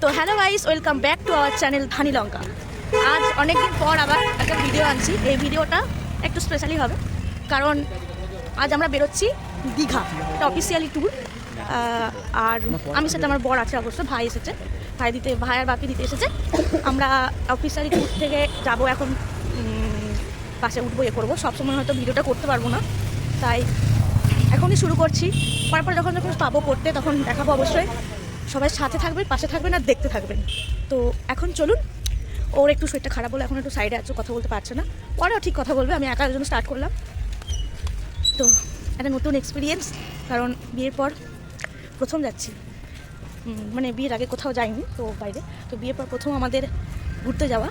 তো hello guys, welcome back to our channel ধানি লঙ্কা। আজ অনেকদিন পর আবার একটা ভিডিও আনছি। এই ভিডিওটা একটু স্পেশালি হবে, কারণ আজ আমরা বেরোচ্ছি দীঘা, একটা অফিসিয়ালি ট্যুর। আর আমি সেটা, আমার বর আছে অবশ্য, ভাই এসেছে, ভাই আর বাকি দিতে এসেছে। আমরা অফিসিয়ালি ট্যুর থেকে যাব এখন, বাসে উঠবো, করবো। সবসময় হয়তো ভিডিওটা করতে পারবো না, তাই এখনই শুরু করছি। পরে যখন পাবো করতে, তখন দেখাবো অবশ্যই। সবাই সাথে থাকবেন, পাশে থাকবেন আর দেখতে থাকবেন। তো এখন চলুন। ওর একটু শরীরটা খারাপ বলে এখন একটু সাইডে আছে, কথা বলতে পারছে না। পরেও ঠিক কথা বলবে, আমি একার জন্য স্টার্ট করলাম। তো একটা নতুন এক্সপিরিয়েন্স, কারণ বিয়ের পর প্রথম যাচ্ছি, মানে বিয়ের আগে কোথাও যাইনি তো বাইরে। তো বিয়ের পর প্রথম আমাদের ঘুরতে যাওয়া।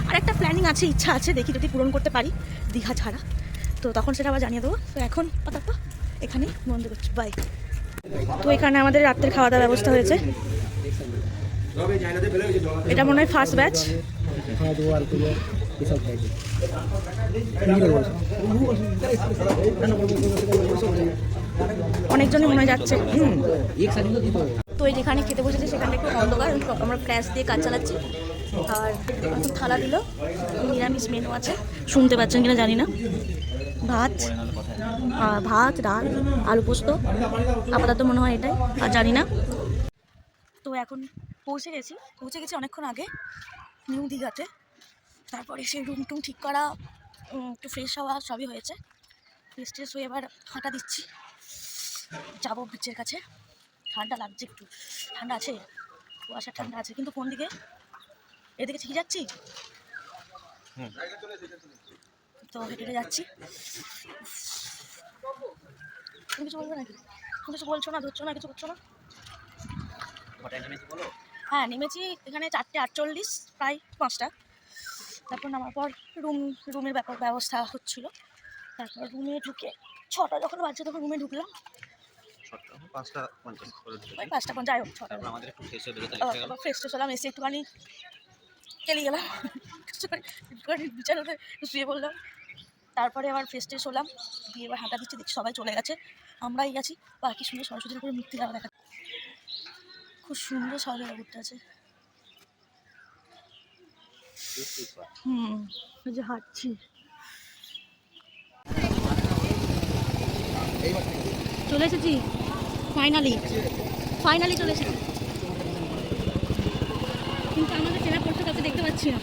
আর একটা প্ল্যানিং আছে, ইচ্ছা আছে, দেখি যদি পূরণ করতে পারি দীঘা ছাড়া, তো তখন সেটা আবার জানিয়ে দেবো। তো এখন পাতা এখানেই বন্ধ করছি, বাই। তো এখানে আমাদের রাত্রের খাওয়া দাওয়ার ব্যবস্থা হয়েছে। এটা মনে হয় ফার্স্ট ব্যাচ। অনেকজনই মনে যাচ্ছে। তো এই যেখানে খেতে বসেছে সেখানে একটু অন্ধকার, আমরা ফ্ল্যাশ দিয়ে কাজ চালাচ্ছি। আর এখন থালা দিল, নিরামিষ মেনু আছে, শুনতে পাচ্ছেন কিনা জানি না। ভাত, ডাল, আলু পোস্ত, আপাতত মনে হয় এটাই, আর জানি না। তো এখন পৌঁছে গেছি অনেকক্ষণ আগে নিউ দীঘাতে। তারপরে সেই রুম টুম ঠিক করা, একটু ফ্রেশ হওয়া সবই হয়েছে। ফ্রেশ হয়ে এবার হাঁটা দিচ্ছি, যাবো বিচের কাছে। ঠান্ডা লাগছে, একটু ঠান্ডা আছে, কুয়াশা ঠান্ডা আছে, কিন্তু কোন দিকে, এদিকে ঠিক যাচ্ছি তো হেঁটে যাচ্ছি। তুমি কিছু বলবে নাকি? তুমি কিছু বলছো না, ধরছো না, কিছু করছো না? হ্যাঁ, নেমেছি এখানে 4:48, প্রায় 5টা। তারপর নামার পর রুমের ব্যবস্থা হচ্ছিল। তারপর রুমে ঢুকে 6টা যখন বাজছে তখন রুমে ঢুকলাম। 5টা যাই হোক, 6টা ফ্রেশ হলাম, এসে একটুখানি কেলিয়ে গেলাম, একটুখানি বিছানাতে শুয়ে পড়লাম। তারপরে আবার ফ্রেশ হলাম, দিয়ে এবার হাঁটা দিচ্ছি, দেখছি সবাই চলে গেছে, আমরাই গেছি। বাকি সুন্দর সরস্বতীর উপরে মূর্তি লাগা দেখা, খুব সুন্দর সাজা করতে আছে। এই যে হাঁটছি, চলে এসেছি ফাইনালি চলে এসেছি। কিন্তু আমাদের চেনা পরিচিত কাউকে দেখতে পাচ্ছি না।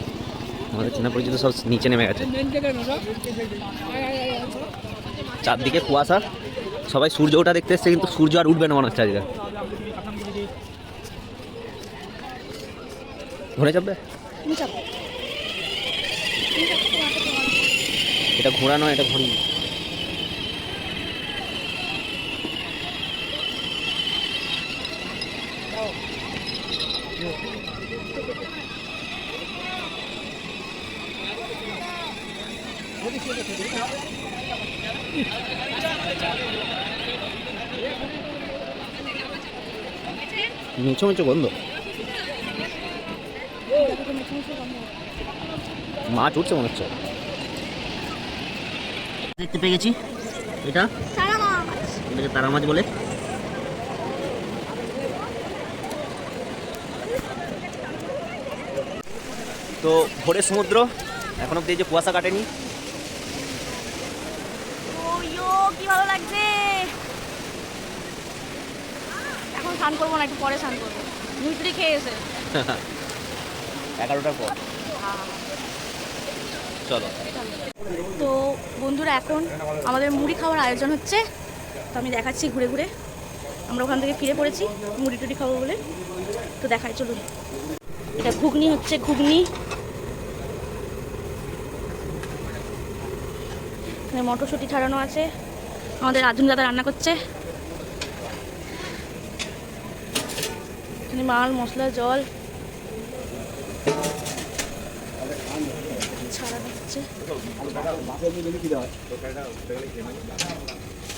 আমাদের চেনা পরিচিত সব নিচে নেমে গেছে, চারদিকে কুয়াশা। সবাই সূর্য ওঠা দেখতে এসছে, কিন্তু সূর্য আর উঠবে না মনে হচ্ছে আজকে। ঘুরে চাপবে, এটা ঘোরা নয়, এটা ঘুরি। মিছো গন্ধ, মাছ উঠছে মনে হচ্ছে। দেখতে পেয়ে গেছি, এটাকে তারা মাছ বলে। তো ভোরের সমুদ্র, এখন অব্দি যে কুয়াশা কাটেনি। কি ভালো লাগছে। এখন স্নান করবো না, একটু পরে স্নান করবো, মিষ্টি খেয়ে এসে 11টার পর। চলো। তো বন্ধুরা, এখন আমাদের মুড়ি খাওয়ার আয়োজন হচ্ছে, তো আমি দেখাচ্ছি ঘুরে ঘুরে। আমরা ওখান থেকে ফিরে পড়েছি মুড়ি টুড়ি খাবো বলে, তো দেখাই চলুন। এটা ঘুগনি হচ্ছে, ঘুগনি, এখানে মটরশুঁটি ছাড়ানো আছে, আমাদের রাজুন দাদা রান্না করছে। এখানে মাল মশলা জল ছাড়ানো হচ্ছে।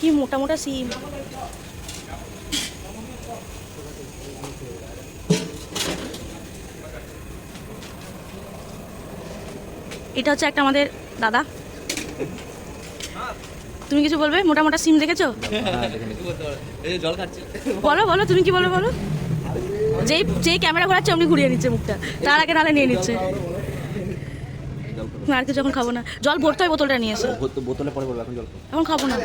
কি মোটা মোটা সিম, এটা হচ্ছে একটা আমাদের দাদা। তুমি কিছু বলবে? মোটা মোটা সিম দেখেছো? বলো বলো, তুমি কি বলো বলো। যেই যেই ক্যামেরা ঘোরাচ্ছে অমনি ঘুরিয়ে নিচ্ছে মুখটা, তার আগে নালে নিয়ে নিচ্ছে। আর কিছু যখন খাবো না, জল ভরতে হয়, বোতলটা নিয়ে এসে। বোতলে পরে বলবো, এখন জল এখন খাবো না।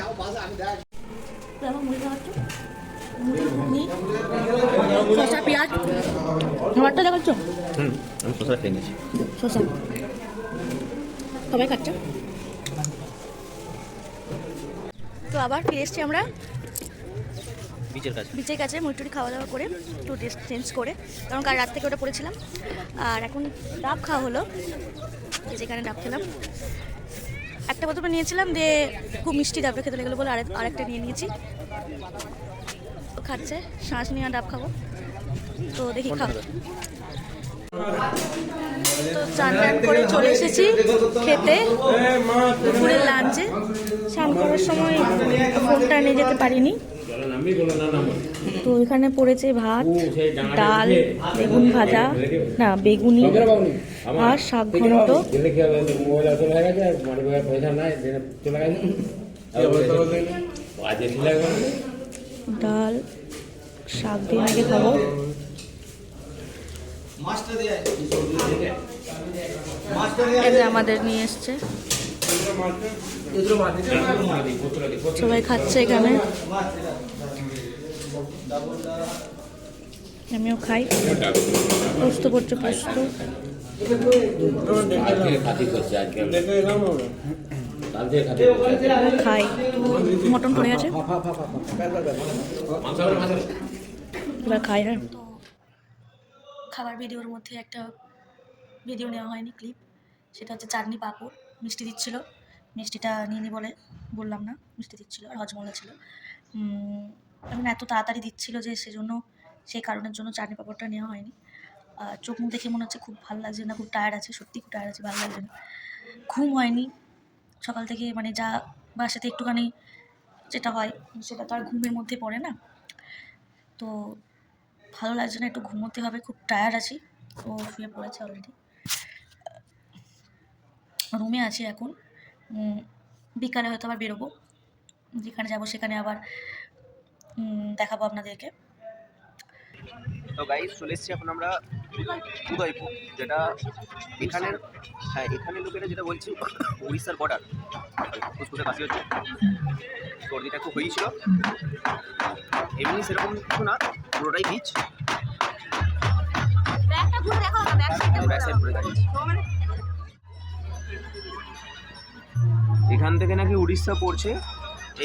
শসা পেঁয়াজ খাবারটা দেখাচ্ছ? আমি শসা খেয়ে নিয়েছি। শসা সবাই খাচ্ছে। তো আবার ফিরে এসছি আমরা বিচের কাছে, মুড়ি খাওয়া দাওয়া করে একটু ড্রেস চেঞ্জ করে, কারণ কাল রাত থেকে ওটা পড়েছিলাম। আর এখন ডাব খাওয়া হলো, যেখানে ডাব খেলাম। একটা প্রথমে নিয়েছিলাম দিয়ে খুব মিষ্টি ডাবটা খেতে লেগেলো বলে আরেকটা নিয়ে নিয়েছি। খাচ্ছে, শ্বাস নিয়ে ডাব খাবো, তো দেখি খাবো। তো চান টান করে চলে এসেছি খেতে দুপুরের লাঞ্চে। স্নান করার সময় ফোনটা নিয়ে যেতে পারিনি, তো এখানে পড়েছে ভাত, ডাল, বেগুন ভাজা, না বেগুনি আর শাক ঘন্ট। ডাল শাক দিয়ে আগে খাবো। আমাদের নিয়ে এসছে, সবাই খাচ্ছে এখানে, আমিও খাই। পোস্ত করছে, পোস্ত খাই। মটন পড়ে গেছে, এবার খাই। হ্যাঁ, খাবার ভিডিওর মধ্যে একটা ভিডিও নেওয়া হয়নি, ক্লিপ, সেটা হচ্ছে চাটনি পাঁপড় মিষ্টি দিচ্ছিল। মিষ্টিটা নিয়ে নি বলে বললাম না, মিষ্টি দিচ্ছিল আর হজমোলা ছিল। এখন এত তাড়াতাড়ি দিচ্ছিল যে সেজন্য, সেই কারণের জন্য চাটনি পাঁপড়টা নেওয়া হয়নি। চোখ মুখ দেখে মনে হচ্ছে খুব ভালো লাগছে না, খুব টায়ার্ড আছে, সত্যি খুব টায়ার্ড আছে, ভালো লাগছে না। ঘুম হয়নি সকাল থেকে, মানে যা বাসাতে একটুখানি যেটা হয় সেটা তো আর ঘুমের মধ্যে পড়ে না, তো ভালো লাগছে না, একটু ঘুমোতে হবে, খুব টায়ার্ড আছি। তো শুয়ে পড়েছে অলরেডি, রুমে আছি এখন। বিকালে হয়তো আবার বেরোবো, যেখানে যাবো সেখানে আবার দেখাবো আপনাদেরকে। তো গাইস চলে এসেছি এখন আমরা উদয়পুর, যেটা এখানের, হ্যাঁ এখানের লোকেরা যেটা বলছি উড়িষ্যার বর্ডার। ফুসফুসে কাশি হচ্ছে, সর্দিটা খুব হয়েছিল, এমনি সেরকম কিছু না, পুরোটাই বিচ। এখান থেকে নাকি উড়িষ্যা পড়ছে,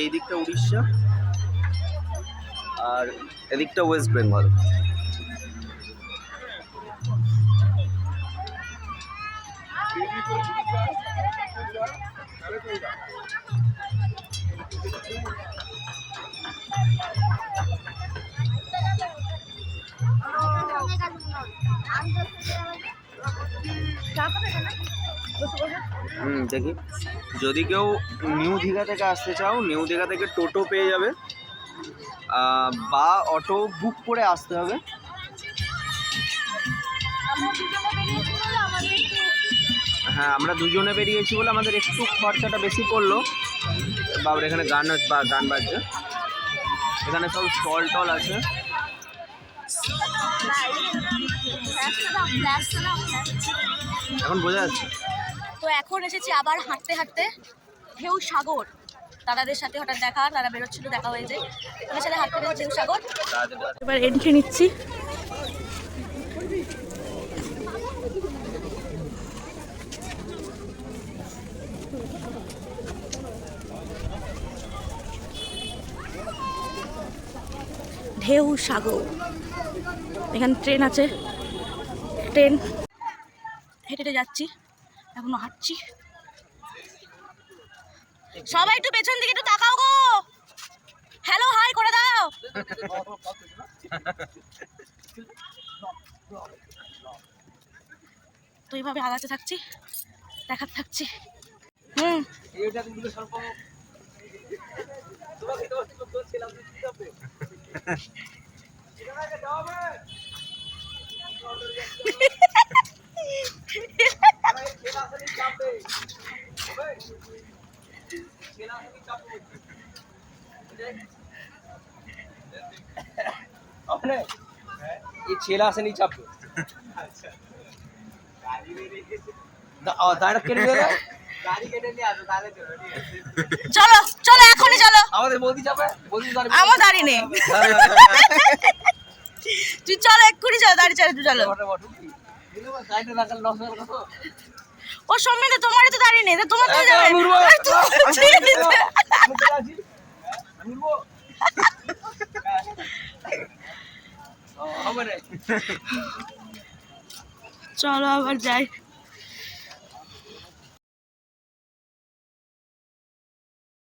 এই দিকটা উড়িষ্যা আর এদিকটা ওয়েস্ট বেঙ্গল। দেখি, যদি কেউ নিউ দীঘা থেকে আসতে চাও, নিউ দীঘা থেকে টোটো পেয়ে যাবে, বা অটো বুক করে আসতে হবে। হ্যাঁ আমরা দুজনে বেরিয়েছি বলে আমাদের একটু খরচাটা বেশি পড়লো। বাবার এখানে গান বাজছে, এখানে সব স্টল টল আছে। এখন বোঝা যাচ্ছে। তো এখন এসেছি আবার হাঁটতে হাঁটতে ঢেউ সাগর, দাদাদের সাথে হঠাৎ দেখা, তারা বেরোচ্ছিল, দেখা হয়েছে, ওদের সাথে হাঁটতে ঢেউ সাগর। এবার এন্ট্রি নিচ্ছি। ঢেউ সাগর, এখানে ট্রেন আছে, ট্রেন হেঁটে হেঁটে যাচ্ছি, এখনো হাঁটছি। সবাই একটু পেছন দিকে একটু তাকাও গো, হ্যালো হাই করে দাও। তো এইভাবে আগাতে থাকছি, দেখাতে থাকছি। এই ছেলে আসেনি চাপবে দাঁড়া কেটে দেবে চলো চলো এখনই চলো, আমাদের বৌদি চাপে বৌদি আমার দাঁড়িয়ে নেই, তুই চলো এক্ষুনি চলো, দাঁড়িয়ে চলো তুই চলো। ও সম্মিলিত তোমারই তো দাঁড়িয়ে নেই, তোমার তো যাবে চলো আবার যাই।